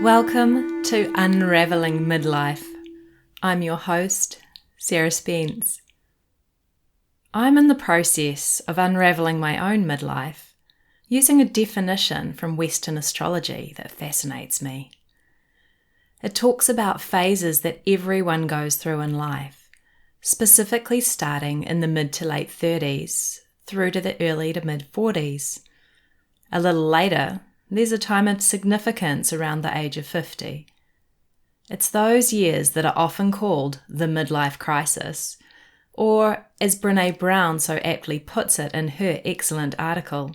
Welcome to Unraveling Midlife. I'm your host, Sarah Spence. I'm in the process of unraveling my own midlife using a definition from Western astrology that fascinates me. It talks about phases that everyone goes through in life, specifically starting in the mid to late 30s through to the early to mid 40s. A little later, there's a time of significance around the age of 50. It's those years that are often called the midlife crisis, or as Brené Brown so aptly puts it in her excellent article,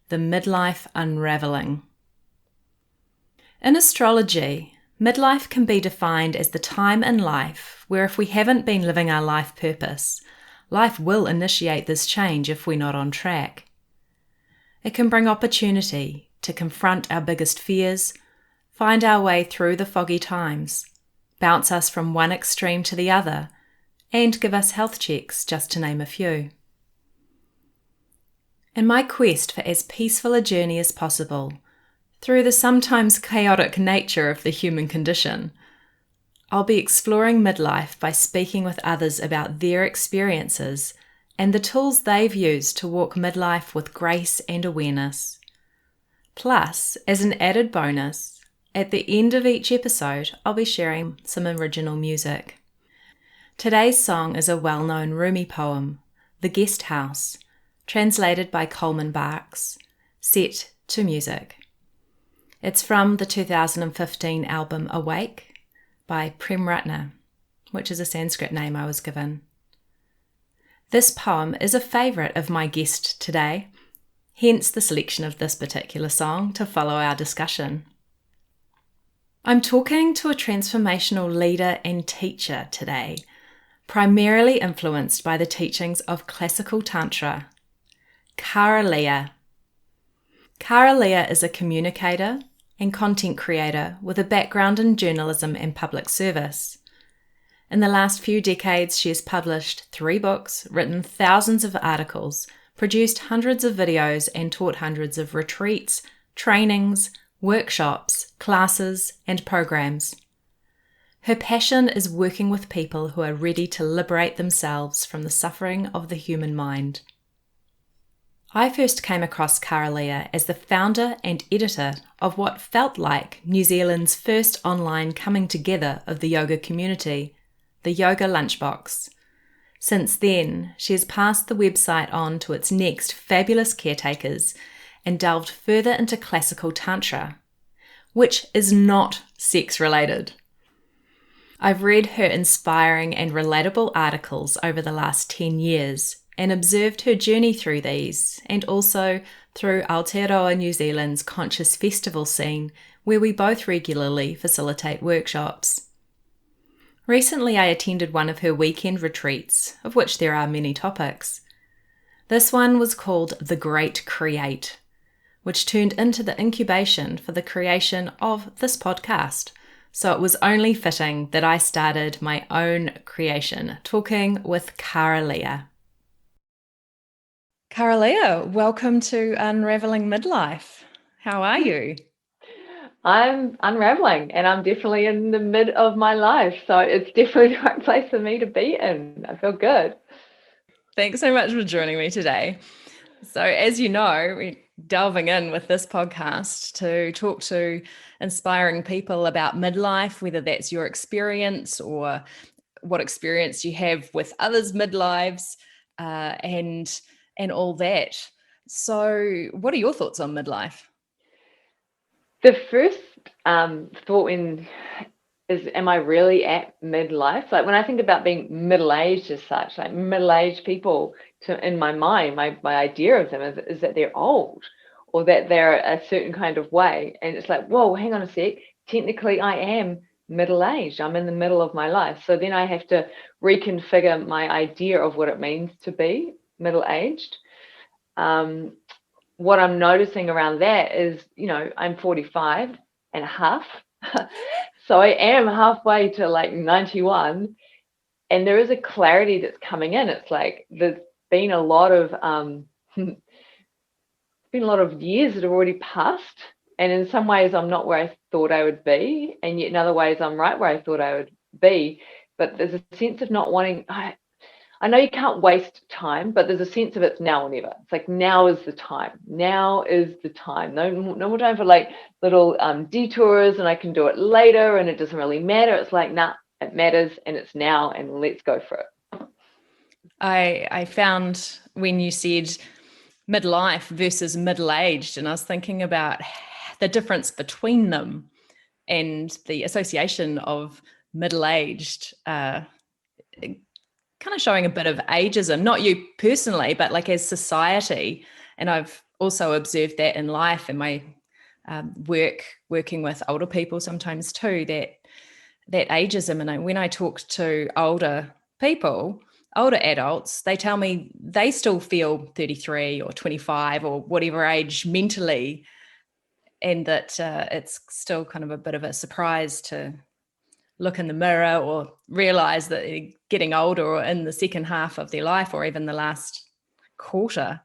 the midlife unraveling. In astrology, midlife can be defined as the time in life where if we haven't been living our life purpose, life will initiate this change if we're not on track. It can bring opportunity to confront our biggest fears, find our way through the foggy times, bounce us from one extreme to the other, and give us health checks, just to name a few. In my quest for as peaceful a journey as possible, through the sometimes chaotic nature of the human condition, I'll be exploring midlife by speaking with others about their experiences and the tools they've used to walk midlife with grace and awareness. Plus, as an added bonus, at the end of each episode, I'll be sharing some original music. Today's song is a well-known Rumi poem, The Guest House, translated by Coleman Barks, set to music. It's from the 2015 album Awake by Prem Ratna, which is a Sanskrit name I was given. This poem is a favourite of my guest today, hence the selection of this particular song to follow our discussion. I'm talking to a transformational leader and teacher today, primarily influenced by the teachings of classical tantra, Kara-Leah. Kara-Leah is a communicator and content creator with a background in journalism and public service. In the last few decades, she has published 3 books, written thousands of articles, produced hundreds of videos, and taught hundreds of retreats, trainings, workshops, classes, and programs. Her passion is working with people who are ready to liberate themselves from the suffering of the human mind. I first came across Kara-Leah as the founder and editor of what felt like New Zealand's first online coming together of the yoga community, the Yoga Lunchbox. Since then, she has passed the website on to its next fabulous caretakers and delved further into classical tantra, which is not sex-related. I've read her inspiring and relatable articles over the last 10 years and observed her journey through these, and also through Aotearoa New Zealand's conscious festival scene, where we both regularly facilitate workshops. Recently, I attended one of her weekend retreats, of which there are many topics. This one was called The Great Create, which turned into the incubation for the creation of this podcast. So it was only fitting that I started my own creation, talking with Kara-Leah. Kara-Leah, welcome to Unraveling Midlife. How are you? I'm unraveling, and I'm definitely in the mid of my life. So it's definitely the right place for me to be in. I feel good. Thanks so much for joining me today. So as you know, we're delving in with this podcast to talk to inspiring people about midlife, whether that's your experience or what experience you have with others' midlives, and all that. So what are your thoughts on midlife? The first thought is, am I really at midlife? Like when I think about being middle-aged as such, like middle-aged people, in my mind, my idea of them is that they're old or that they're a certain kind of way. And it's like, whoa, hang on a sec. Technically, I am middle-aged. I'm in the middle of my life. So then I have to reconfigure my idea of what it means to be middle-aged. What I'm noticing around that is, I'm 45 and a half. So I am halfway to like 91. And there is a clarity that's coming in. It's like there's been a lot of years that have already passed And in some ways, I'm not where I thought I would be. And yet in other ways, I'm right where I thought I would be. But there's a sense of not wanting, I know you can't waste time, but there's a sense of it's now or never. It's like, now is the time. Now is the time. No more time for like little detours, and I can do it later and it doesn't really matter. It's like, nah, it matters and it's now, and let's go for it. I found when you said midlife versus middle-aged, and I was thinking about the difference between them and the association of middle-aged kind of showing a bit of ageism, not you personally, but like as society. And I've also observed that in life, in my working with older people sometimes too, that ageism. And when I talk to older people, older adults, they tell me they still feel 33 or 25 or whatever age mentally, and that it's still kind of a bit of a surprise to look in the mirror or realize that they're getting older, or in the second half of their life, or even the last quarter.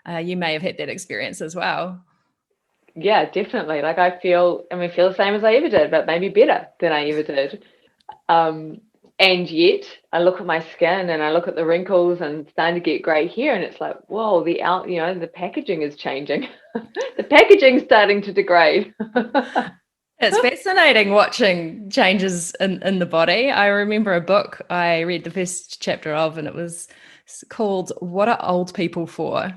You may have had that experience as well. Yeah, definitely. Like I feel the same as I ever did, but maybe better than I ever did. And yet I look at my skin and I look at the wrinkles and starting to get grey hair, and it's like, whoa, the packaging is changing. The packaging's starting to degrade. It's fascinating watching changes in the body. I remember a book I read the first chapter of, and it was called What Are Old People For?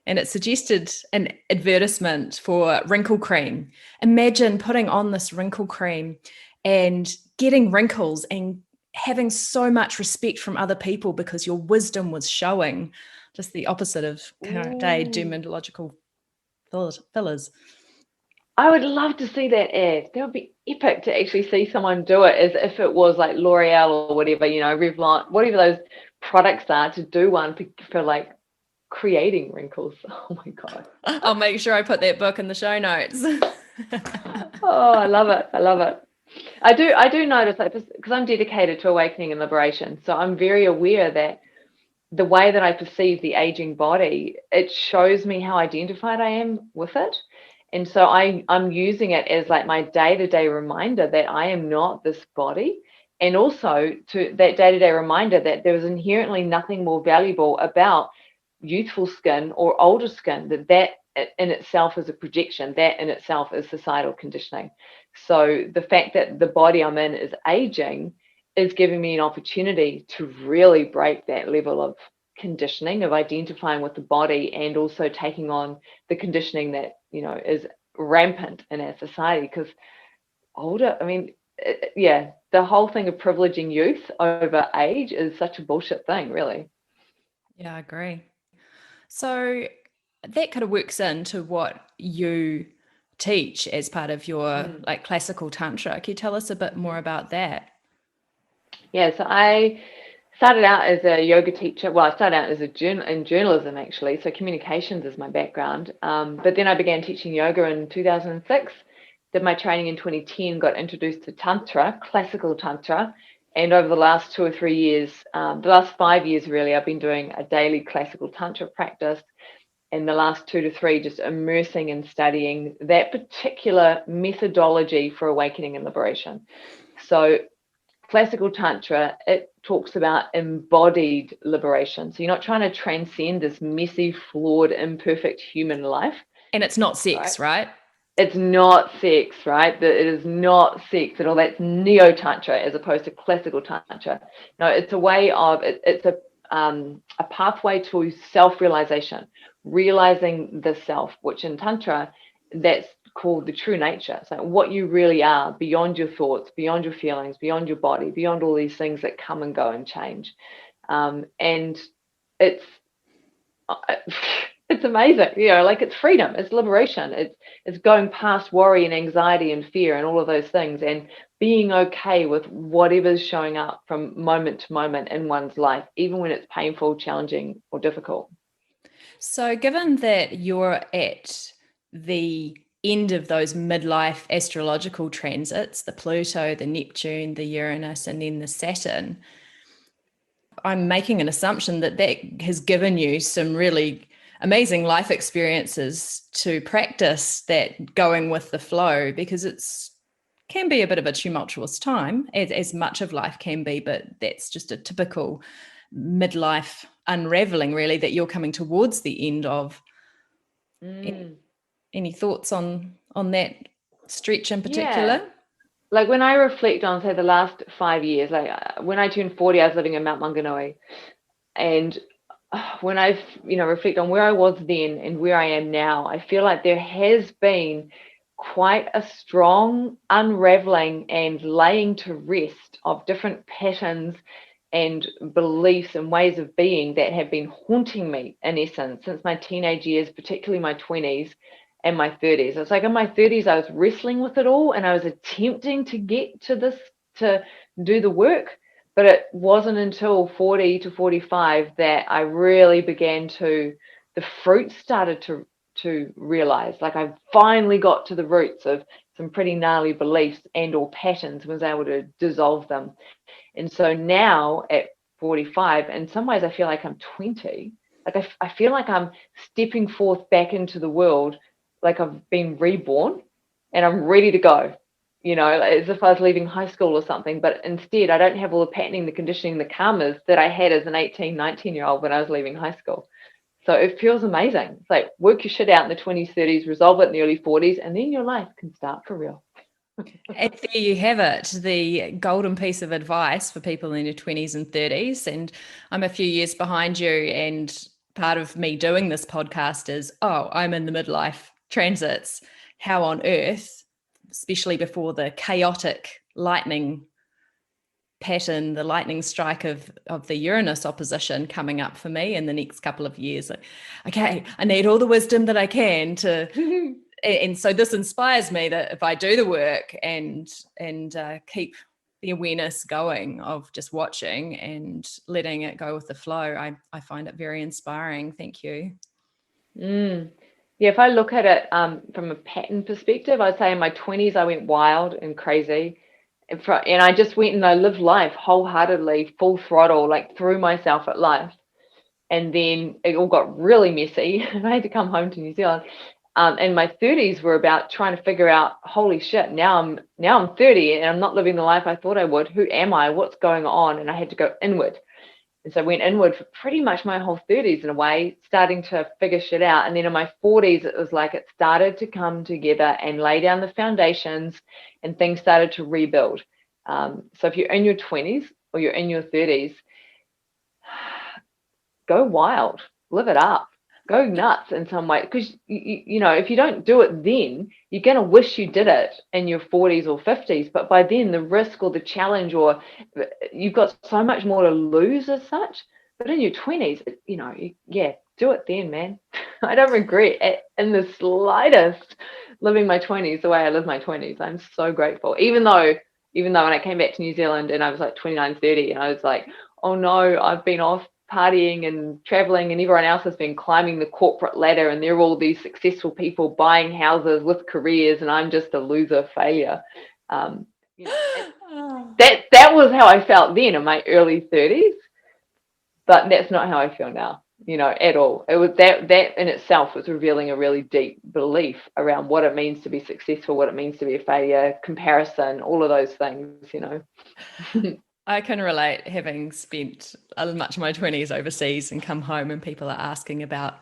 And it suggested an advertisement for wrinkle cream. Imagine putting on this wrinkle cream and getting wrinkles and having so much respect from other people because your wisdom was showing. Just the opposite of current day dermatological fillers. I would love to see that ad. That would be epic to actually see someone do it, as if it was like L'Oreal or whatever, Revlon, whatever those products are, to do one for like creating wrinkles. Oh my God. I'll make sure I put that book in the show notes. Oh, I love it. I love it. I do notice, like, because I'm dedicated to awakening and liberation. So I'm very aware that the way that I perceive the aging body, it shows me how identified I am with it. And so I'm using it as like my day-to-day reminder that I am not this body. And also to that day-to-day reminder that there is inherently nothing more valuable about youthful skin or older skin, that in itself is a projection, that in itself is societal conditioning. So the fact that the body I'm in is aging is giving me an opportunity to really break that level of conditioning, of identifying with the body, and also taking on the conditioning that is rampant in our society. Because yeah, the whole thing of privileging youth over age is such a bullshit thing, really. Yeah, I agree. So that kind of works into what you teach as part of your like classical tantra. Can you tell us a bit more about that? Yeah, so I started out as a yoga teacher. Well, I started out as in journalism, actually. So communications is my background. But then I began teaching yoga in 2006. Did my training in 2010. Got introduced to tantra, classical tantra. And over the last 2 or 3 years, the last 5 years really, I've been doing a daily classical tantra practice. And the last 2 to 3, just immersing and studying that particular methodology for awakening and liberation. So classical tantra, it talks about embodied liberation. So you're not trying to transcend this messy, flawed, imperfect human life. And it's not sex, right? It's not sex, right? It is not sex at all. That's neo tantra as opposed to classical tantra. No, it's a way of it's a pathway to self-realization, realizing the self, which in tantra, that's called the true nature. So what you really are, beyond your thoughts, beyond your feelings, beyond your body, beyond all these things that come and go and change. And it's it's amazing, like it's freedom, it's liberation, it's going past worry and anxiety and fear and all of those things, and being okay with whatever's showing up from moment to moment in one's life, even when it's painful, challenging, or difficult. So given that you're at the end of those midlife astrological transits, the Pluto, the Neptune, the Uranus, and then the Saturn, I'm making an assumption that has given you some really amazing life experiences to practice that going with the flow, because it's can be a bit of a tumultuous time, as much of life can be, but that's just a typical midlife unraveling, really, that you're coming towards the end of. Any thoughts on that stretch in Yeah. particular? Like when I reflect on, say, the last 5 years, like when I turned 40, I was living in Mount Maunganui. And when I, reflect on where I was then and where I am now, I feel like there has been quite a strong unraveling and laying to rest of different patterns and beliefs and ways of being that have been haunting me, in essence, since my teenage years, particularly my 20s and my 30s. It's like in my 30s, I was wrestling with it all and I was attempting to get to this, to do the work. But it wasn't until 40 to 45 that I really began to, the fruit started to realize, like I finally got to the roots of some pretty gnarly beliefs and or patterns, was able to dissolve them. And so now at 45, in some ways, I feel like I'm 20. Like I feel like I'm stepping forth back into the world, like I've been reborn and I'm ready to go, as if I was leaving high school or something. But instead, I don't have all the patterning, the conditioning, the karmas that I had as an 18, 19-year-old when I was leaving high school. So it feels amazing. It's like work your shit out in the 20s, 30s, resolve it in the early 40s, and then your life can start for real. And there you have it, the golden piece of advice for people in their 20s and 30s. And I'm a few years behind you. And part of me doing this podcast is, I'm in the midlife transits. How on earth, especially before the chaotic lightning pattern, the lightning strike of the Uranus opposition coming up for me in the next couple of years. Okay, I need all the wisdom that I can to and so this inspires me that if I do the work and keep the awareness going of just watching and letting it go with the flow, I find it very inspiring. Thank you. Yeah, if I look at it from a pattern perspective, I'd say in my 20s, I went wild and crazy. And I just went and I lived life wholeheartedly, full throttle, like threw myself at life. And then it all got really messy and I had to come home to New Zealand. And my 30s were about trying to figure out, holy shit, now I'm 30 and I'm not living the life I thought I would. Who am I? What's going on? And I had to go inward. And so I went inward for pretty much my whole 30s in a way, starting to figure shit out. And then in my 40s, it was like it started to come together and lay down the foundations and things started to rebuild. So if you're in your 20s or you're in your 30s, go wild, live it up, go nuts in some way. Because, if you don't do it then, you're going to wish you did it in your 40s or 50s. But by then, the risk or the challenge, or you've got so much more to lose as such. But in your 20s, do it then, man. I don't regret it in the slightest living my 20s the way I live my 20s. I'm so grateful. Even though when I came back to New Zealand and I was like 29, 30, and I was like, oh no, I've been off partying and traveling and everyone else has been climbing the corporate ladder and they're all these successful people buying houses with careers and I'm just a loser failure. That was how I felt then in my early 30s, but that's not how I feel now, at all. It was that in itself was revealing a really deep belief around what it means to be successful, what it means to be a failure, comparison, all of those things. I can relate, having spent much of my 20s overseas and come home and people are asking about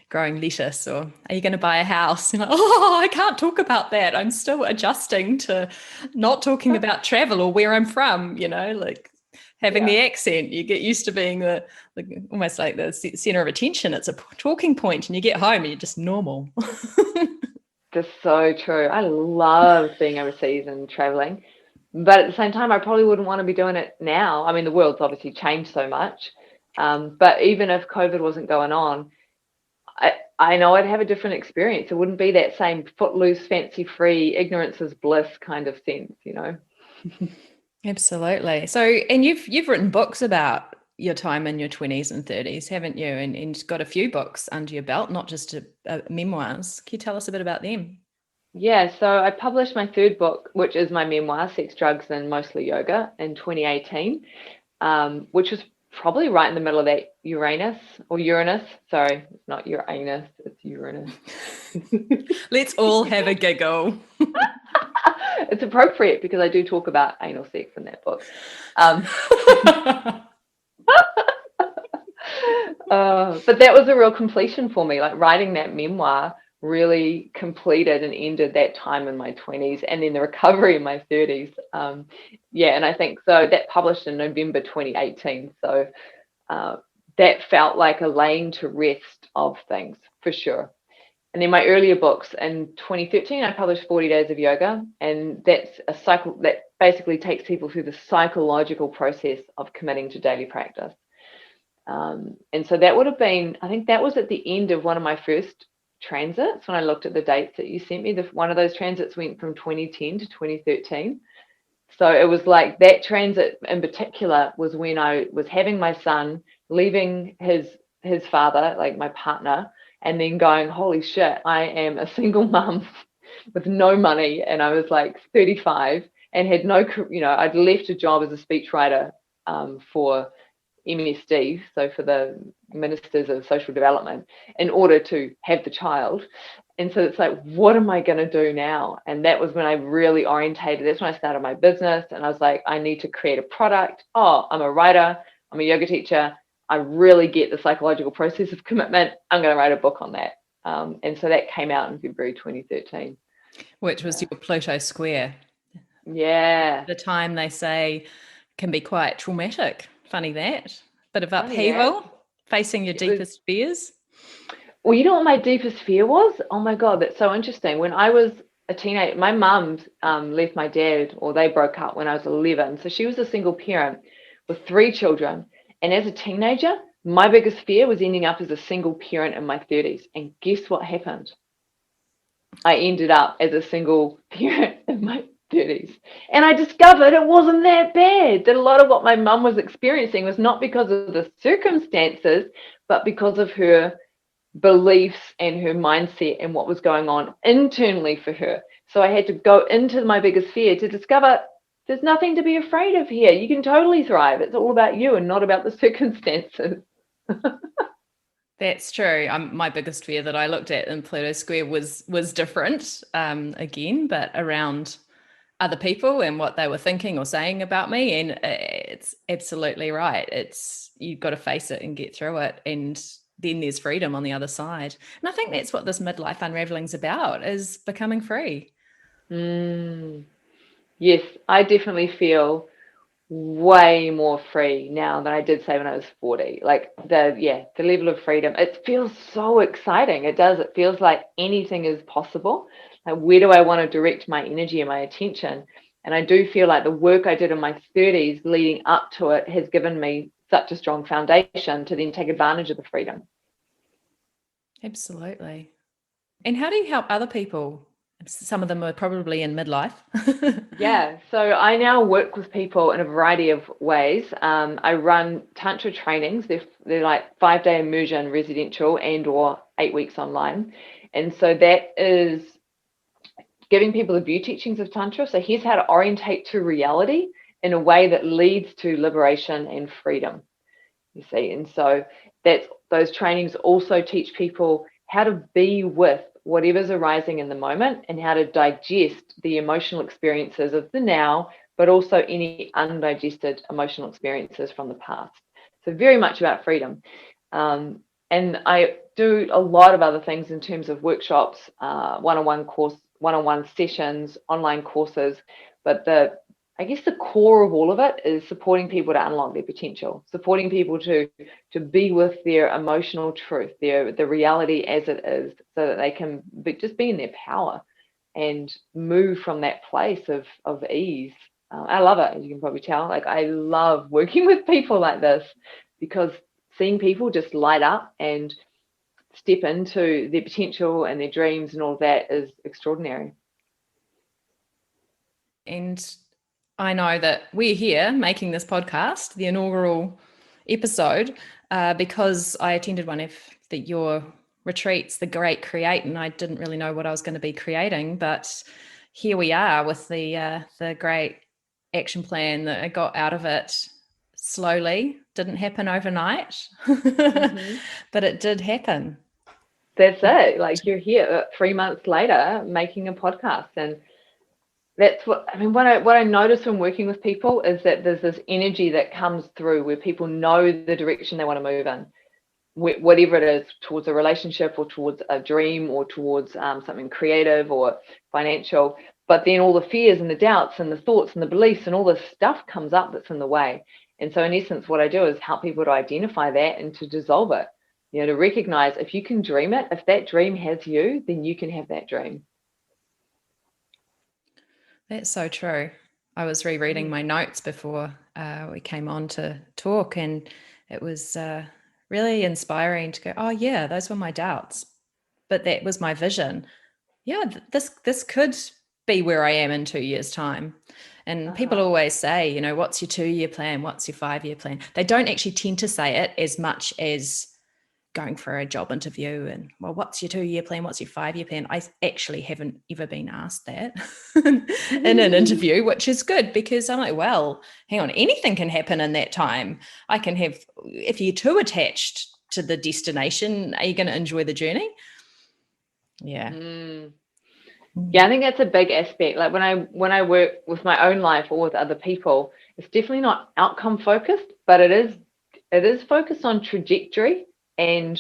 growing lettuce or are you going to buy a house? And I can't talk about that. I'm still adjusting to not talking about travel or where I'm from, like having the accent. You get used to being the almost like the center of attention. It's a talking point and you get home and you're just normal. That's so true. I love being overseas and traveling. But at the same time, I probably wouldn't want to be doing it now. I mean, the world's obviously changed so much. But even if COVID wasn't going on, I know I'd have a different experience. It wouldn't be that same footloose, fancy-free, ignorance is bliss kind of sense. Absolutely. So, and you've written books about your time in your 20s and 30s, haven't you? And got a few books under your belt, not just memoirs. Can you tell us a bit about them? Yeah, so I published my third book, which is my memoir, Sex, Drugs, and Mostly Yoga, in 2018, which was probably right in the middle of that Uranus or Uranus. Sorry, it's not Uranus, it's Uranus. Let's all have a giggle. It's appropriate because I do talk about anal sex in that book. But that was a real completion for me. Like writing that memoir really completed and ended that time in my 20s and then the recovery in my 30s. And I think so that published in November 2018. So that felt like a laying to rest of things for sure. And then my earlier books in 2013, I published 40 Days of Yoga, and that's a cycle that basically takes people through the psychological process of committing to daily practice. And so that would have been, I think that was at the end of one of my first transits when I looked at the dates that you sent me. One of those transits went from 2010 to 2013. So it was like that transit in particular was when I was having my son, leaving his father, like my partner, and then going, holy shit, I am a single mum with no money. And I was like 35 and had no, I'd left a job as a speechwriter for MSD, so for the Ministers of Social Development, in order to have the child. And so it's like, what am I going to do now? And that was when I really orientated. That's when I started my business. And I was like, I need to create a product. Oh, I'm a writer. I'm a yoga teacher. I really get the psychological process of commitment. I'm going to write a book on that. And so that came out in February 2013. Which was your Pluto square. Yeah. The time they say can be quite traumatic. Funny that. Bit of Funny upheaval, that. facing your deepest fears. Well, you know what my deepest fear was? Oh my God, that's so interesting. When I was a teenager, my mum left my dad, or they broke up when I was 11. So she was a single parent with 3 children. And as a teenager, my biggest fear was ending up as a single parent in my 30s. And guess what happened? I ended up as a single parent in my 30s. And I discovered it wasn't that bad. That a lot of what my mum was experiencing was not because of the circumstances, but because of her beliefs and her mindset and what was going on internally for her. So I had to go into my biggest fear to discover there's nothing to be afraid of here. You can totally thrive. It's all about you and not about the circumstances. That's true. My biggest fear that I looked at in Pluto Square was different again, but around other people and what they were thinking or saying about me. And it's absolutely right. It's you've got to face it and get through it, and then there's freedom on the other side. And I think that's what this midlife unraveling is about: is becoming free. Yes, I definitely feel way more free now than I did say when I was 40. Like the level of freedom, it feels so exciting. It does. It feels like anything is possible. Like, where do I want to direct my energy and my attention? And I do feel like the work I did in my 30s leading up to it has given me such a strong foundation to then take advantage of the freedom. Absolutely. And how do you help other people? Some of them are probably in midlife. Yeah, so I now work with people in a variety of ways. I run tantra trainings. They're like 5-day immersion residential and or 8 weeks online. And so that is giving people the view teachings of tantra. So here's how to orientate to reality in a way that leads to liberation and freedom. You see, and so those trainings also teach people how to be with whatever's arising in the moment and how to digest the emotional experiences of the now, but also any undigested emotional experiences from the past. So very much about freedom. And I do a lot of other things in terms of workshops, one-on-one sessions, online courses, but I guess the core of all of it is supporting people to unlock their potential, supporting people to be with their emotional truth, the reality as it is, so that they can just be in their power and move from that place of ease. I love it, as you can probably tell. Like, I love working with people like this because seeing people just light up and step into their potential and their dreams and all of that is extraordinary. And I know that we're here making this podcast, the inaugural episode, because I attended one of your retreats, The Great Create, and I didn't really know what I was going to be creating, but here we are with the great action plan that I got out of it. slowly, didn't happen overnight, Mm-hmm. but it did happen. That's it. Like you're here 3 months later making a podcast, and that's what I mean. What I notice when working with people is that there's this energy that comes through where people know the direction they want to move in, whatever it is, towards a relationship or towards a dream or towards something creative or financial. But then all the fears and the doubts and the thoughts and the beliefs and all this stuff comes up that's in the way. And so in essence, what I do is help people to identify that and to dissolve it. To recognize if you can dream it, if that dream has you, then you can have that dream. That's so true. I was rereading my notes before we came on to talk, and it was really inspiring to go, oh, yeah, those were my doubts. But that was my vision. Yeah, this could be where I am in 2 years' time. And people always say, what's your 2-year plan? What's your 5-year plan? They don't actually tend to say it as much as going for a job interview and, well, what's your 2-year plan? What's your 5-year plan? I actually haven't ever been asked that in an interview, which is good because I'm like, well, hang on, anything can happen in that time. I can have, if you're too attached to the destination, are you going to enjoy the journey? Yeah. Yeah, I think that's a big aspect. Like when I work with my own life or with other people, it's definitely not outcome focused, but it is focused on trajectory and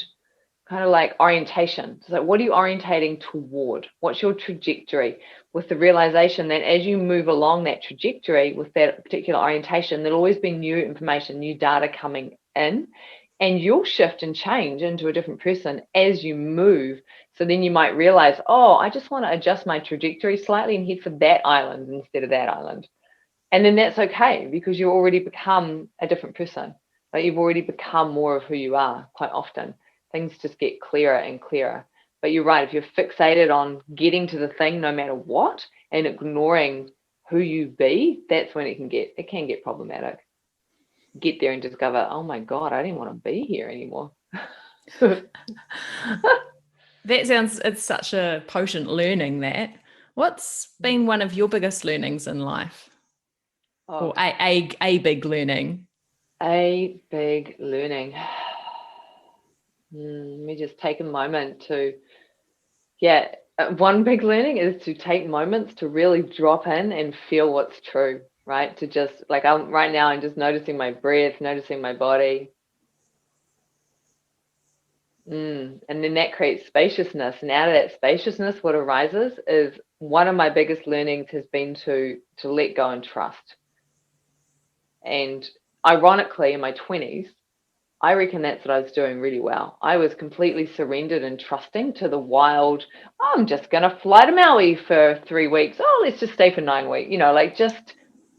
kind of like orientation. So what are you orientating toward? What's your trajectory? With the realization that as you move along that trajectory with that particular orientation, there'll always be new information, new data coming in, and you'll shift and change into a different person as you move. So then you might realize, oh, I just want to adjust my trajectory slightly and head for that island instead of that island. And then that's okay because you already become a different person. Like you've already become more of who you are quite often. Things just get clearer and clearer. But you're right, if you're fixated on getting to the thing no matter what and ignoring who you be, that's when it can get problematic. Get there and discover, oh my God, I didn't want to be here anymore. It's such a potent learning that. What's been one of your biggest learnings in life? Or a big learning? A big learning. Let me just take a moment to, one big learning is to take moments to really drop in and feel what's true, right? To just, like, right now, I'm just noticing my breath, noticing my body. And then that creates spaciousness. And out of that spaciousness, what arises is one of my biggest learnings has been to let go and trust. And ironically, in my 20s, I reckon that's what I was doing really well. I was completely surrendered and trusting to the wild, oh, I'm just going to fly to Maui for 3 weeks. Oh, let's just stay for 9 weeks, like just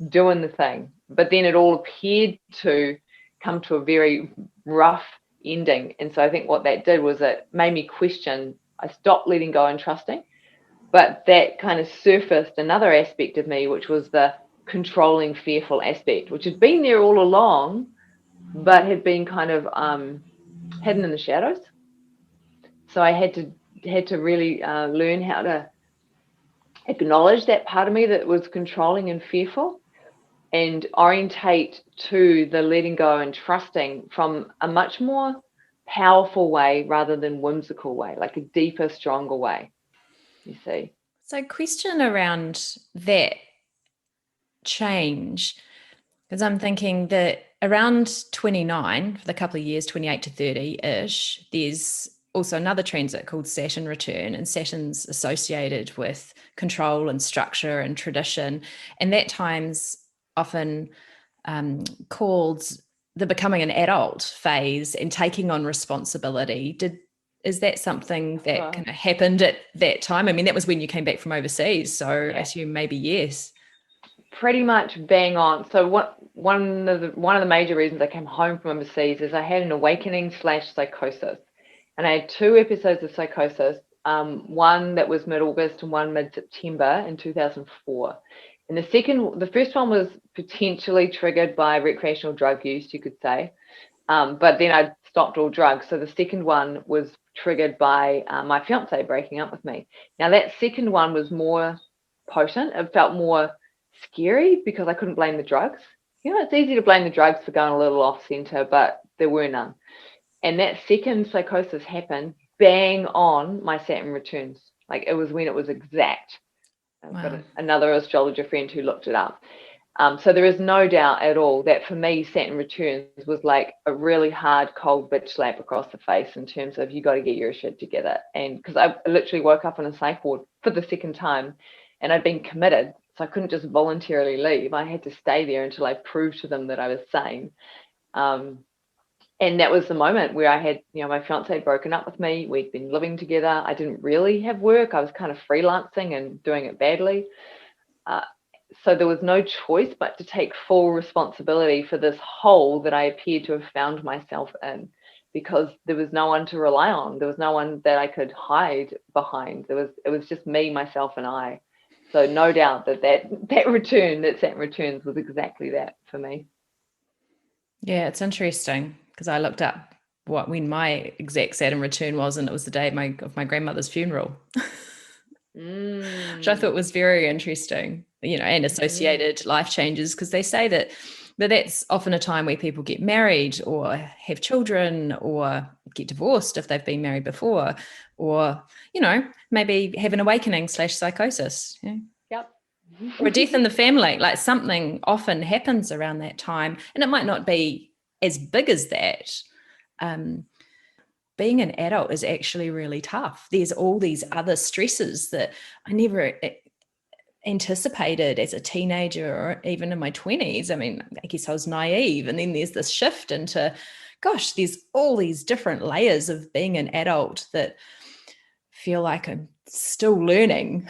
doing the thing. But then it all appeared to come to a very rough ending. And so I think what that did was it made me question. I stopped letting go and trusting, but that kind of surfaced another aspect of me, which was the controlling, fearful aspect, which had been there all along, but had been kind of hidden in the shadows. So I had to really learn how to acknowledge that part of me that was controlling and fearful, and orientate to the letting go and trusting from a much more powerful way rather than whimsical way, like a deeper, stronger way, you see. So, question around that change, because I'm thinking that around 29, for the couple of years, 28 to 30-ish, there's also another transit called Saturn return, and Saturn's associated with control and structure and tradition. And that time's often called the becoming an adult phase and taking on responsibility. Is that something that kind of happened at that time? I mean, that was when you came back from overseas, so I assume maybe yes. Pretty much bang on. So one of the major reasons I came home from overseas is I had an awakening / psychosis, and I had 2 episodes of psychosis. One that was mid-August and one mid-September in 2004. And the first one was potentially triggered by recreational drug use, you could say, but then I stopped all drugs. So the second one was triggered by my fiance breaking up with me. Now that second one was more potent. It felt more scary because I couldn't blame the drugs. it's easy to blame the drugs for going a little off center, but there were none. And that second psychosis happened bang on my Saturn returns. Like it was when it was exact. I've got Wow. another astrologer friend who looked it up. So there is no doubt at all that for me, Saturn returns was like a really hard, cold bitch slap across the face in terms of you got to get your shit together. And because I literally woke up in a psych ward for the second time and I'd been committed. So I couldn't just voluntarily leave. I had to stay there until I proved to them that I was sane. And that was the moment where I had, my fiance had broken up with me. We'd been living together. I didn't really have work. I was kind of freelancing and doing it badly. So there was no choice but to take full responsibility for this hole that I appeared to have found myself in, because there was no one to rely on. There was no one that I could hide behind. It was just me, myself, and I. So no doubt that Saturn returns was exactly that for me. Yeah, it's interesting because I looked up when my exact Saturn return was, and it was the day of my grandmother's funeral, which I thought was very interesting, and associated life changes, because they say that that's often a time where people get married or have children or get divorced if they've been married before, or, maybe have an awakening / psychosis. Yep. Or a death in the family. Like something often happens around that time, and it might not be as big as that. Being an adult is actually really tough. There's all these other stresses that I never anticipated as a teenager or even in my 20s. I mean, I guess I was naive. And then there's this shift into, gosh, there's all these different layers of being an adult that feel like I'm still learning.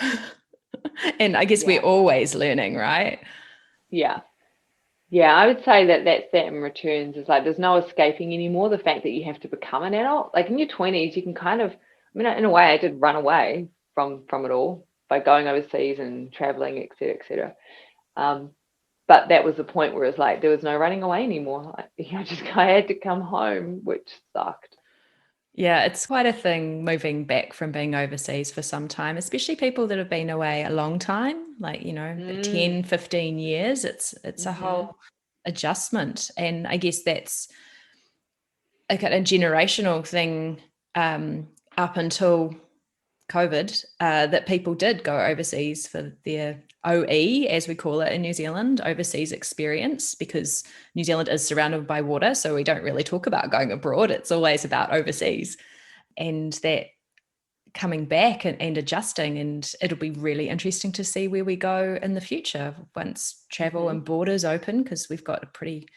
And I guess we're always learning, right? Yeah. Yeah, I would say that Saturn returns is like there's no escaping anymore the fact that you have to become an adult. Like in your 20s, you can kind of, I mean, in a way, I did run away from it all by going overseas and traveling, et cetera, et cetera. But that was the point where it's like there was no running away anymore. I had to come home, which sucked. Yeah, it's quite a thing moving back from being overseas for some time, especially people that have been away a long time, like, 10, 15 years. It's a whole adjustment. And I guess that's a kind of generational thing, up until COVID, that people did go overseas for their OE, as we call it in New Zealand, overseas experience, because New Zealand is surrounded by water. So we don't really talk about going abroad. It's always about overseas. And that coming back and adjusting. And it'll be really interesting to see where we go in the future once travel and borders open, because we've got a pretty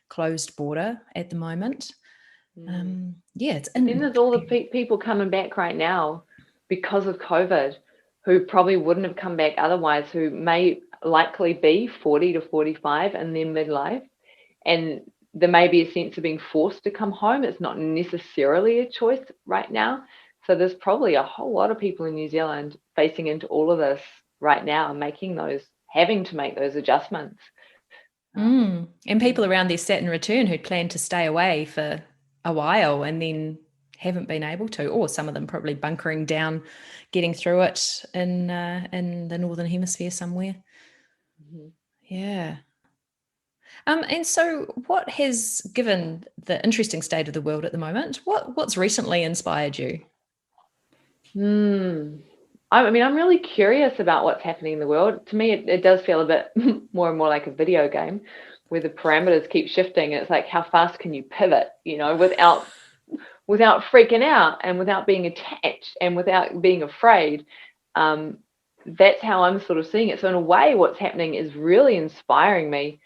closed border at the moment. Yeah, it's Then there's all the people coming back right now because of COVID who probably wouldn't have come back otherwise, who may likely be 40 to 45 in their midlife. And there may be a sense of being forced to come home. It's not necessarily a choice right now. So there's probably a whole lot of people in New Zealand facing into all of this right now and having to make those adjustments. And people around their Saturn return who'd planned to stay away for a while and then haven't been able to, or some of them probably bunkering down, getting through it in the Northern Hemisphere somewhere. Yeah. And so what has, given the interesting state of the world at the moment, what's recently inspired you? I mean, I'm really curious about what's happening in the world. To me, it does feel a bit more and more like a video game where the parameters keep shifting. It's like, how fast can you pivot, without freaking out and without being attached and without being afraid. That's how I'm sort of seeing it. So in a way, what's happening is really inspiring me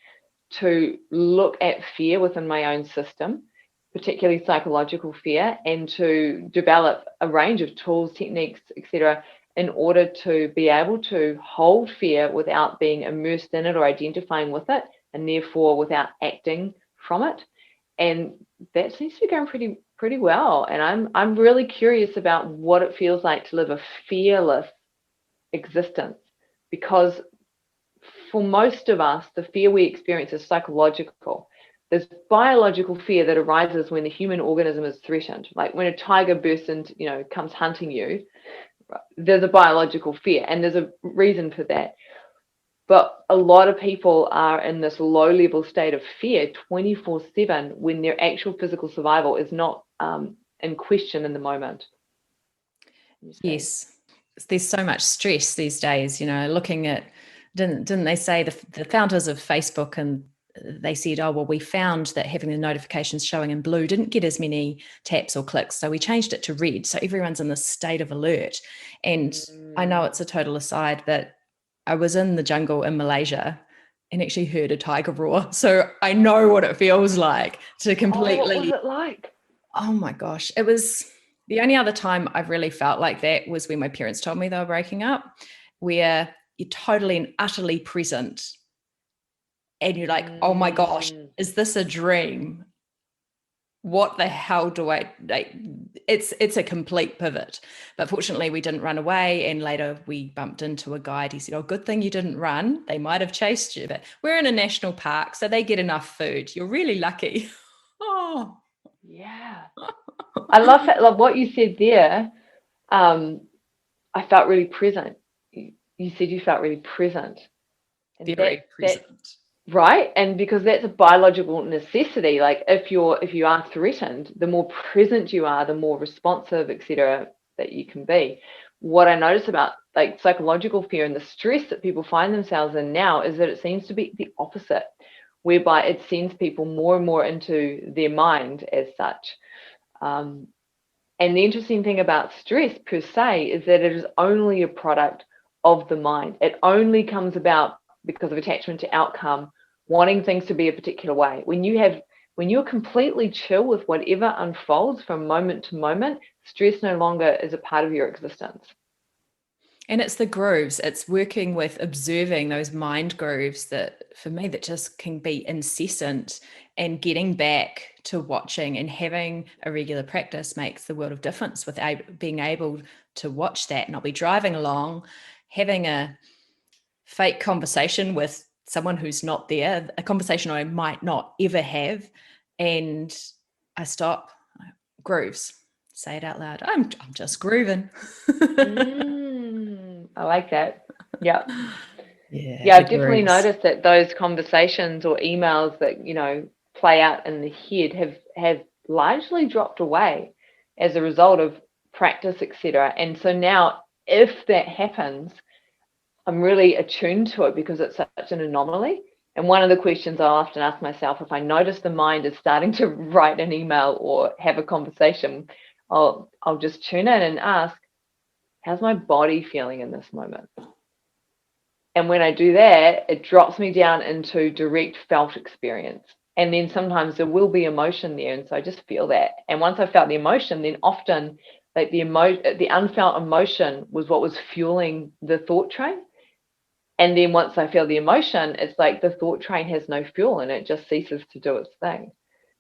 to look at fear within my own system, particularly psychological fear, and to develop a range of tools, techniques, etc., in order to be able to hold fear without being immersed in it or identifying with it, and therefore without acting from it. And that seems to be going pretty well. And I'm really curious about what it feels like to live a fearless existence, because for most of us, the fear we experience is psychological. There's biological fear that arises when the human organism is threatened. Like when a tiger bursts and comes hunting you, there's a biological fear, and there's a reason for that. But a lot of people are in this low level state of fear 24/7 when their actual physical survival is not in question in the moment. Yes. There's so much stress these days, looking at, didn't they say the founders of Facebook, and they said, oh, well, we found that having the notifications showing in blue didn't get as many taps or clicks. So we changed it to red. So everyone's in this state of alert. And I know it's a total aside, but I was in the jungle in Malaysia and actually heard a tiger roar. So I know what it feels like to completely. Oh, what was it like? Oh my gosh. It was the only other time I've really felt like that was when my parents told me they were breaking up, where you're totally and utterly present. And you're like, oh my gosh, is this a dream? What the hell do I like? It's a complete pivot. But fortunately we didn't run away, and later we bumped into a guide. He said, oh, good thing you didn't run, they might have chased you, but we're in a national park, so they get enough food. You're really lucky. Oh yeah. I love that. Love what you said there. I felt really present. You said you felt really present, and very present. right. And because that's a biological necessity. Like if you are threatened, the more present you are, the more responsive, etc., that you can be. What I notice about like psychological fear and the stress that people find themselves in now is that it seems to be the opposite, whereby it sends people more and more into their mind as such. And the interesting thing about stress per se is that it is only a product of the mind. It only comes about because of attachment to outcome, wanting things to be a particular way. When you're completely chill with whatever unfolds from moment to moment, stress no longer is a part of your existence. And it's the grooves. It's working with observing those mind grooves that, for me, that just can be incessant, and getting back to watching and having a regular practice makes the world of difference with being able to watch that. And I'll be driving along, having a fake conversation with someone who's not there, a conversation I might not ever have. And I stop, grooves, say it out loud. I'm just grooving. I like that. Yeah. Yeah, Yeah, the I've definitely grooves. noticed that those conversations or emails that, play out in the head have largely dropped away as a result of practice, etc. And so now if that happens, I'm really attuned to it because it's such an anomaly. And one of the questions I often ask myself, if I notice the mind is starting to write an email or have a conversation, I'll just tune in and ask, how's my body feeling in this moment? And when I do that, it drops me down into direct felt experience. And then sometimes there will be emotion there. And so I just feel that. And once I felt the emotion, then often like the unfelt emotion was what was fueling the thought train. And then once I feel the emotion, it's like the thought train has no fuel and it just ceases to do its thing.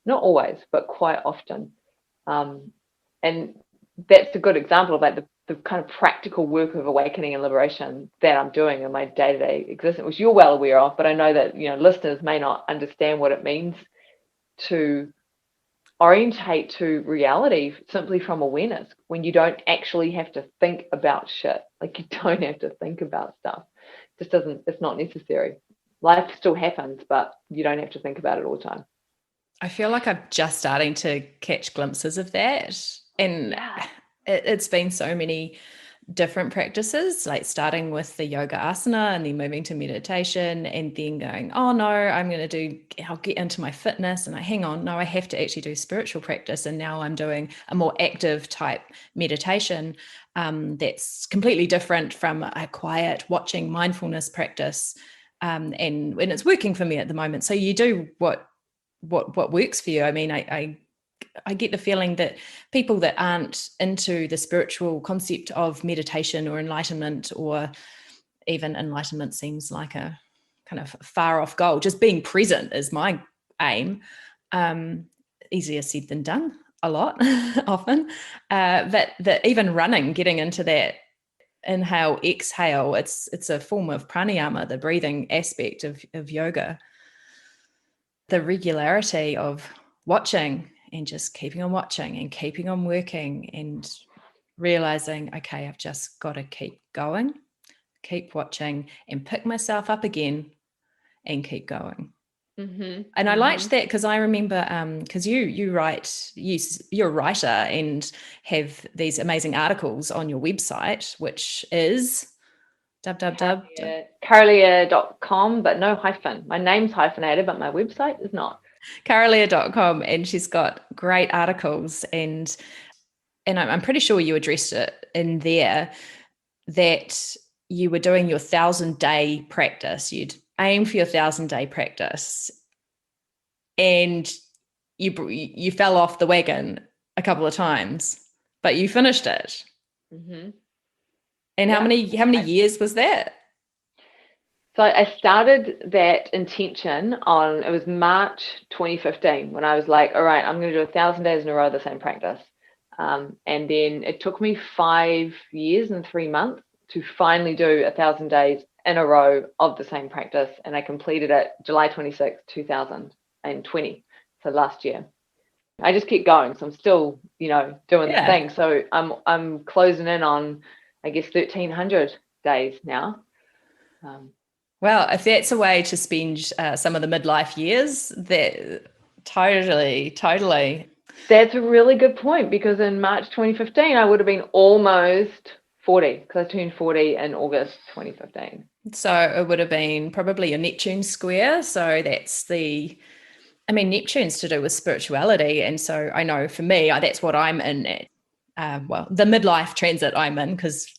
Not always, but quite often. And that's a good example of like the kind of practical work of awakening and liberation that I'm doing in my day-to-day existence, which you're well aware of, but I know that listeners may not understand what it means to orientate to reality simply from awareness when you don't actually have to think about shit. Like you don't have to think about stuff. It just doesn't, it's not necessary. Life still happens, but you don't have to think about it all the time. I feel like I'm just starting to catch glimpses of that. And Yeah. it's been so many different practices, like starting with the yoga asana and then moving to meditation and then going, oh no, I'll get into my fitness, and hang on, no, I have to actually do spiritual practice. And now I'm doing a more active type meditation that's completely different from a quiet watching mindfulness practice. And it's working for me at the moment. So you do what works for you. I mean, I get the feeling that people that aren't into the spiritual concept of meditation or enlightenment, or even enlightenment seems like a kind of far off goal. Just being present is my aim. Easier said than done a lot, often. That even running, getting into that inhale, exhale, it's a form of pranayama, the breathing aspect of yoga. The regularity of watching and just keeping on watching and keeping on working and realizing, okay, I've just got to keep going, keep watching, and pick myself up again and keep going. Mm-hmm. And I liked that because I remember because you write, you're a writer and have these amazing articles on your website, which is www. Kara-Leah.com, but no hyphen. My name's hyphenated, but my website is not. Kara-Leah.com, and she's got great articles, and I'm pretty sure you addressed it in there that you were doing your 1,000-day practice. You'd aim for your 1,000-day practice, and you fell off the wagon a couple of times, but you finished it. Mm-hmm. And Yeah. how many years was that? So I started that intention it was March 2015 when I was like, all right, I'm going to do 1,000 days in a row of the same practice. And then it took me 5 years and 3 months to finally do 1,000 days in a row of the same practice. And I completed it July 26, 2020. So last year. I just keep going. So I'm still, doing the thing. So I'm closing in on, I guess, 1,300 days now. Well, if that's a way to spend some of the midlife years, that totally. That's a really good point, because in March 2015, I would have been almost 40 because I turned 40 in August 2015. So it would have been probably a Neptune square. So Neptune's to do with spirituality. And so I know for me, that's what I'm in at. The midlife transit I'm in, because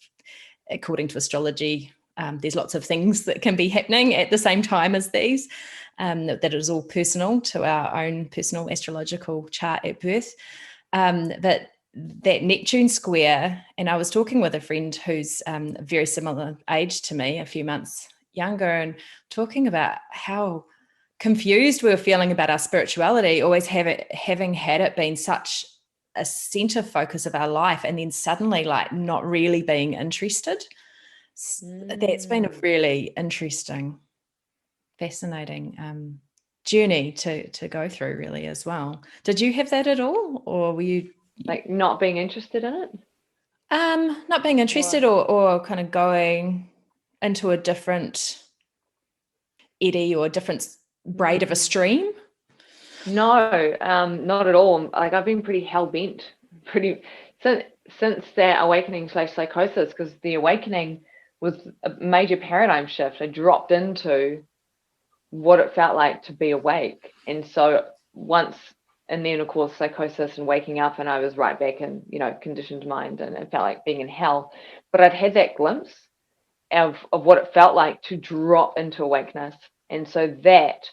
according to astrology, there's lots of things that can be happening at the same time as these, that is all personal to our own personal astrological chart at birth. But that Neptune square, and I was talking with a friend who's very similar age to me, a few months younger, and talking about how confused we were feeling about our spirituality, always having had it been such a center focus of our life, and then suddenly like not really being interested. That's been a really interesting, fascinating journey to go through, really, as well. Did you have that at all, or were you like not being interested in it? Not being interested, or kind of going into a different eddy or a different braid of a stream? No, not at all. Like I've been pretty hell-bent, since that awakening/psychosis, because the awakening was a major paradigm shift. I dropped into what it felt like to be awake. And so and then of course psychosis and waking up, and I was right back in, conditioned mind, and it felt like being in hell. But I'd had that glimpse of what it felt like to drop into awakeness. And so that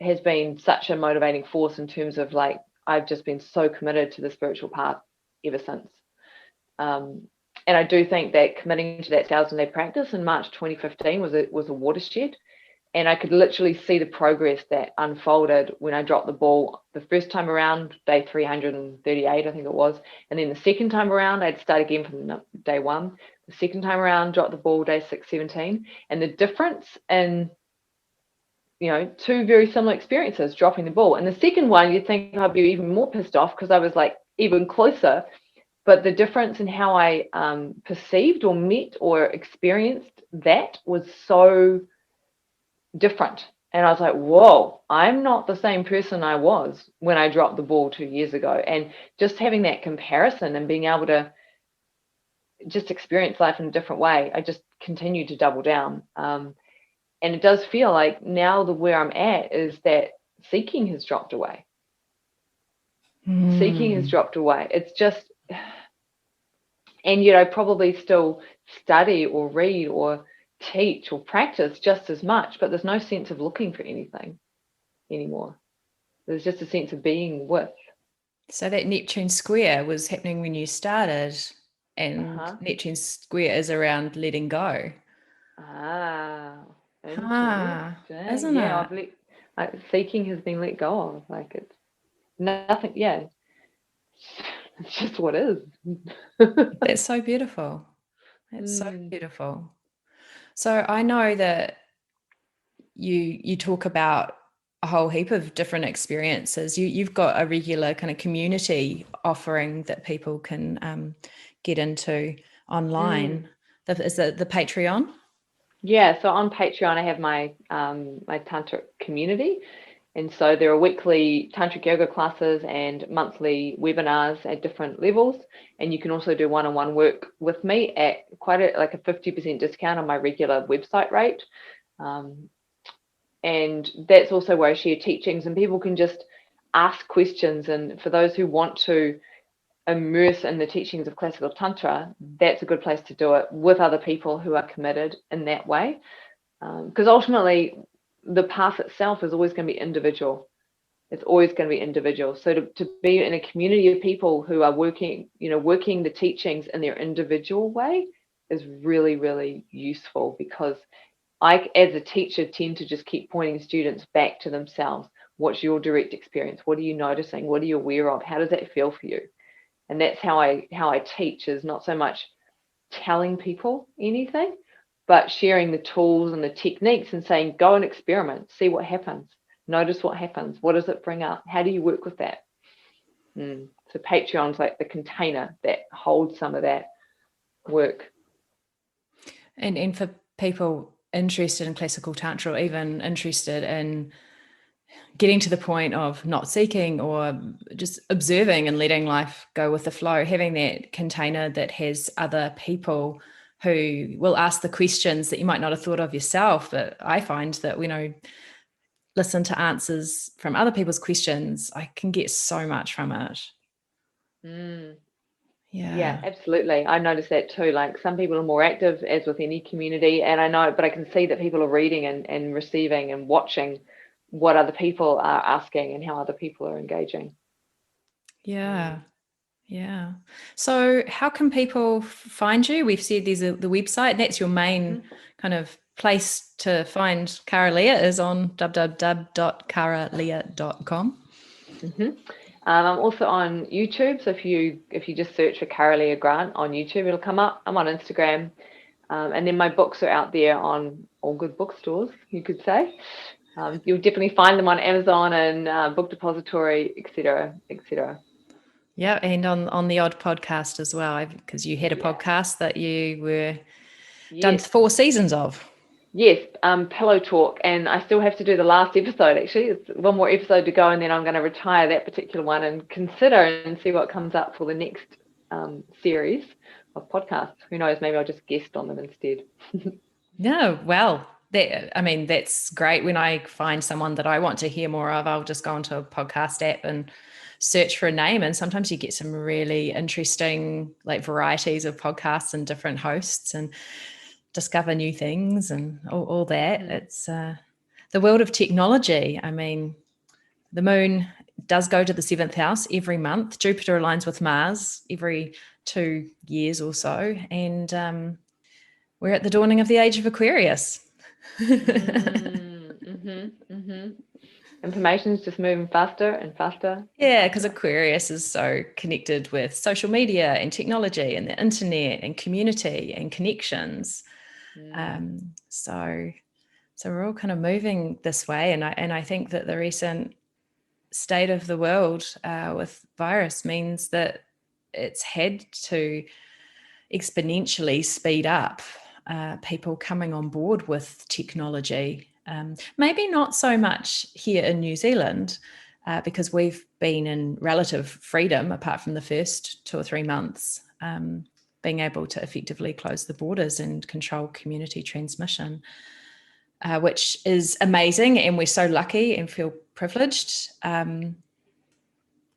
has been such a motivating force in terms of like, I've just been so committed to the spiritual path ever since. And I do think that committing to that 1,000-day practice in March 2015 was a watershed. And I could literally see the progress that unfolded when I dropped the ball the first time around, day 338, I think it was. And then the second time around, I'd start again from day one. The second time around, dropped the ball day 617. And the difference in, two very similar experiences, dropping the ball. And the second one, you'd think I'd be even more pissed off because I was like even closer. But the difference in how I perceived or met or experienced that was so different. And I was like, whoa, I'm not the same person I was when I dropped the ball 2 years ago. And just having that comparison and being able to just experience life in a different way, I just continue to double down. And it does feel like now where I'm at is that seeking has dropped away. Seeking has dropped away. It's just, and yet I probably still study or read or teach or practice just as much, but there's no sense of looking for anything anymore. There's just a sense of being with. So that Neptune square was happening when you started, and Neptune square is around letting go. Interesting. Isn't it? Seeking has been let go of. Like it's nothing. Yeah, it's just what is. That's so beautiful. That's so beautiful. So I know that you talk about a whole heap of different experiences. You've got a regular kind of community offering that people can get into online. Is it the Patreon? Yeah, so on Patreon, I have my my tantric community, and so there are weekly tantric yoga classes and monthly webinars at different levels. And you can also do one-on-one work with me at quite like a 50% discount on my regular website rate. Um, and that's also where I share teachings, and people can just ask questions. And for those who want to immerse in the teachings of classical tantra, that's a good place to do it with other people who are committed in that way. Because ultimately, the path itself is always going to be individual. It's always going to be individual. So to be in a community of people who are working, working the teachings in their individual way is really, really useful, because I, as a teacher, tend to just keep pointing students back to themselves. What's your direct experience? What are you noticing? What are you aware of? How does that feel for you? And that's how I teach, is not so much telling people anything, but sharing the tools and the techniques and saying, go and experiment, see what happens, notice what happens, what does it bring up, how do you work with that? So Patreon's like the container that holds some of that work. And for people interested in classical tantra, or even interested in getting to the point of not seeking or just observing and letting life go with the flow, having that container that has other people who will ask the questions that you might not have thought of yourself. But I find that, listen to answers from other people's questions, I can get so much from it. Mm. Yeah, Yeah. absolutely. I notice that too. Like, some people are more active, as with any community, and I know, but I can see that people are reading and receiving and watching what other people are asking and how other people are engaging. Yeah. Yeah. So how can people find you? We've said there's the website. That's your main kind of place to find Kara-Leah, is on www.kara-leah.com. I'm also on YouTube, so if you just search for Kara-Leah Grant on YouTube, it'll come up. I'm on Instagram, and then my books are out there on all good bookstores, you could say. You'll definitely find them on Amazon and Book Depository, etc., etc. Yeah, and on the odd podcast as well, because you had a Yeah. podcast that you were done Yes. 4 seasons of. Yes. Pillow Talk, and I still have to do the last episode. Actually, it's one more episode to go, and then I'm going to retire that particular one and consider and see what comes up for the next series of podcasts. Who knows? Maybe I'll just guest on them instead. No, well, that's great. When I find someone that I want to hear more of, I'll just go onto a podcast app and search for a name. And sometimes you get some really interesting, like, varieties of podcasts and different hosts, and discover new things and all that. It's the world of technology. I mean, the moon does go to the 7th house every month. Jupiter aligns with Mars every 2 years or so. And we're at the dawning of the age of Aquarius. Information's just moving faster and faster. Yeah, because Aquarius is so connected with social media and technology and the internet and community and connections. So we're all kind of moving this way, and I think that the recent state of the world with virus means that it's had to exponentially speed up people coming on board with technology. Maybe not so much here in New Zealand, because we've been in relative freedom apart from the first 2 or 3 months, being able to effectively close the borders and control community transmission, which is amazing. And we're so lucky and feel privileged. And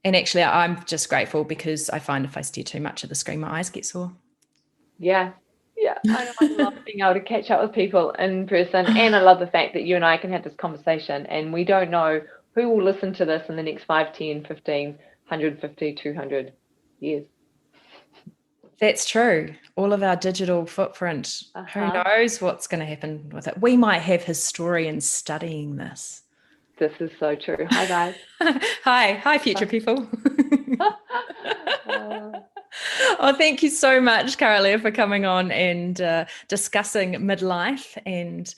actually, I'm just grateful, because I find if I stare too much at the screen, my eyes get sore. Yeah. Yeah, I know. I love being able to catch up with people in person. And I love the fact that you and I can have this conversation, and we don't know who will listen to this in the next 5, 10, 15, 150, 200 years. That's true. All of our digital footprint, who knows what's going to happen with it? We might have historians studying this. This is so true. Hi, guys. Hi, future people. Oh, thank you so much, Kara-Leah, for coming on and discussing midlife and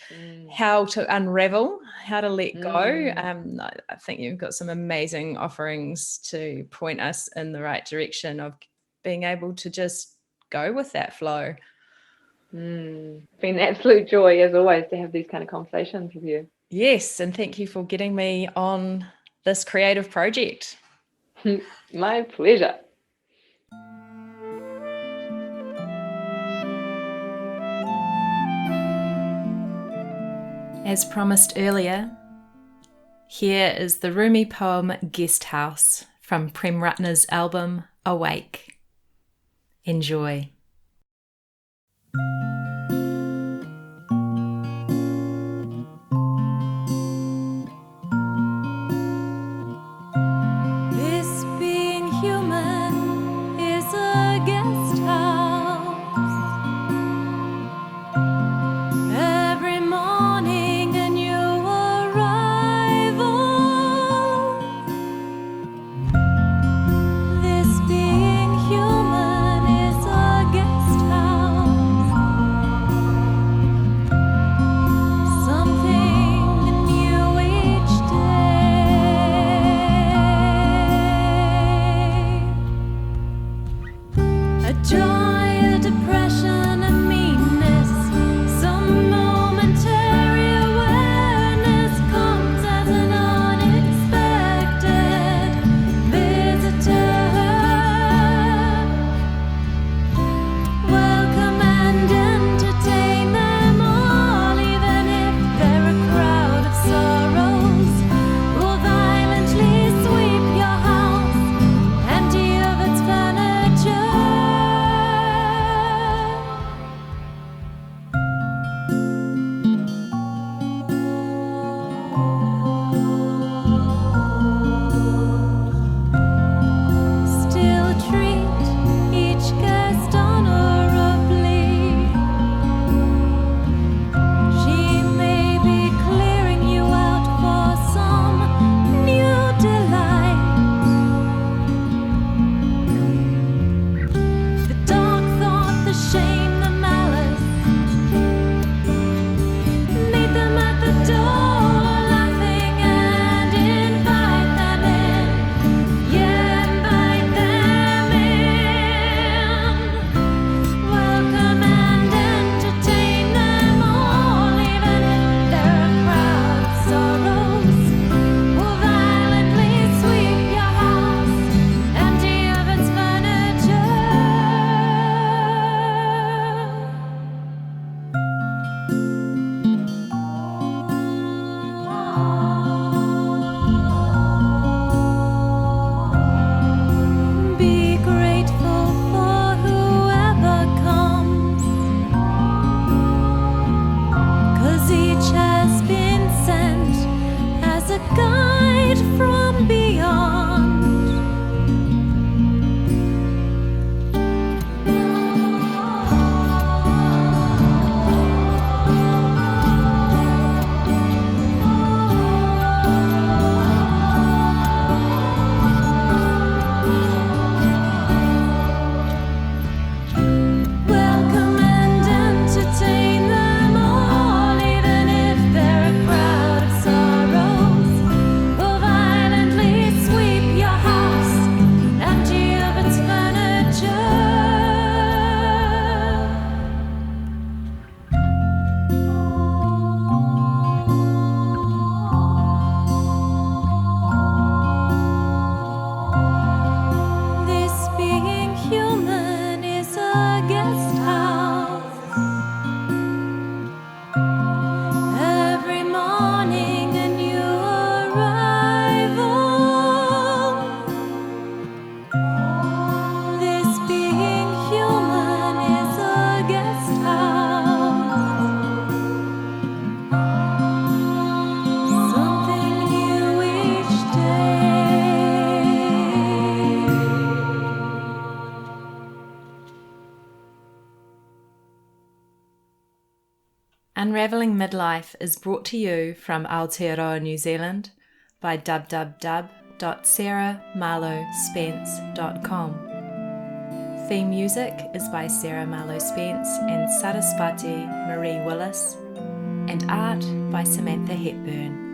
how to unravel, how to let go. I think you've got some amazing offerings to point us in the right direction of being able to just go with that flow. Been an absolute joy, as always, to have these kind of conversations with you. Yes, and thank you for getting me on this creative project. My pleasure. As promised earlier, here is the Rumi poem Guest House from Prem Ratna's album Awake. Enjoy. This being human is a guest house. Every morning a new arrival. This being human is a guest house. Something new each day. A joy, a depression, a meanness, some momentary awareness comes as an unexpected visitor. Welcome and entertain them all, even if they're a crowd of sorrows. Will violently sweep your house, empty of its furniture. Still treat each guest honorably. She may be clearing you out for some new delight. The dark thought, the shame, the malice. Meet them at the door, laughing, and invite them in. Yeah, invite them in. Welcome and entertain them all, even if they're a crowd of sorrows. Will violently sweep your house, empty of its furniture. Be grateful for whoever comes, 'cause each has been sent as a guide from beyond. Welcome and entertain them all, even if they're a crowd of sorrows. Will violently sweep your house, empty of its furniture. This being human is a guest house. Every morning a new arrival. This being human is a guest house. Something new each day. Unraveling Midlife is brought to you from Aotearoa, New Zealand by www.sarahmarlowspence.com. Theme music is by Sarah Marlowe Spence and Saraswati Marie Willis, and art by Samantha Hepburn.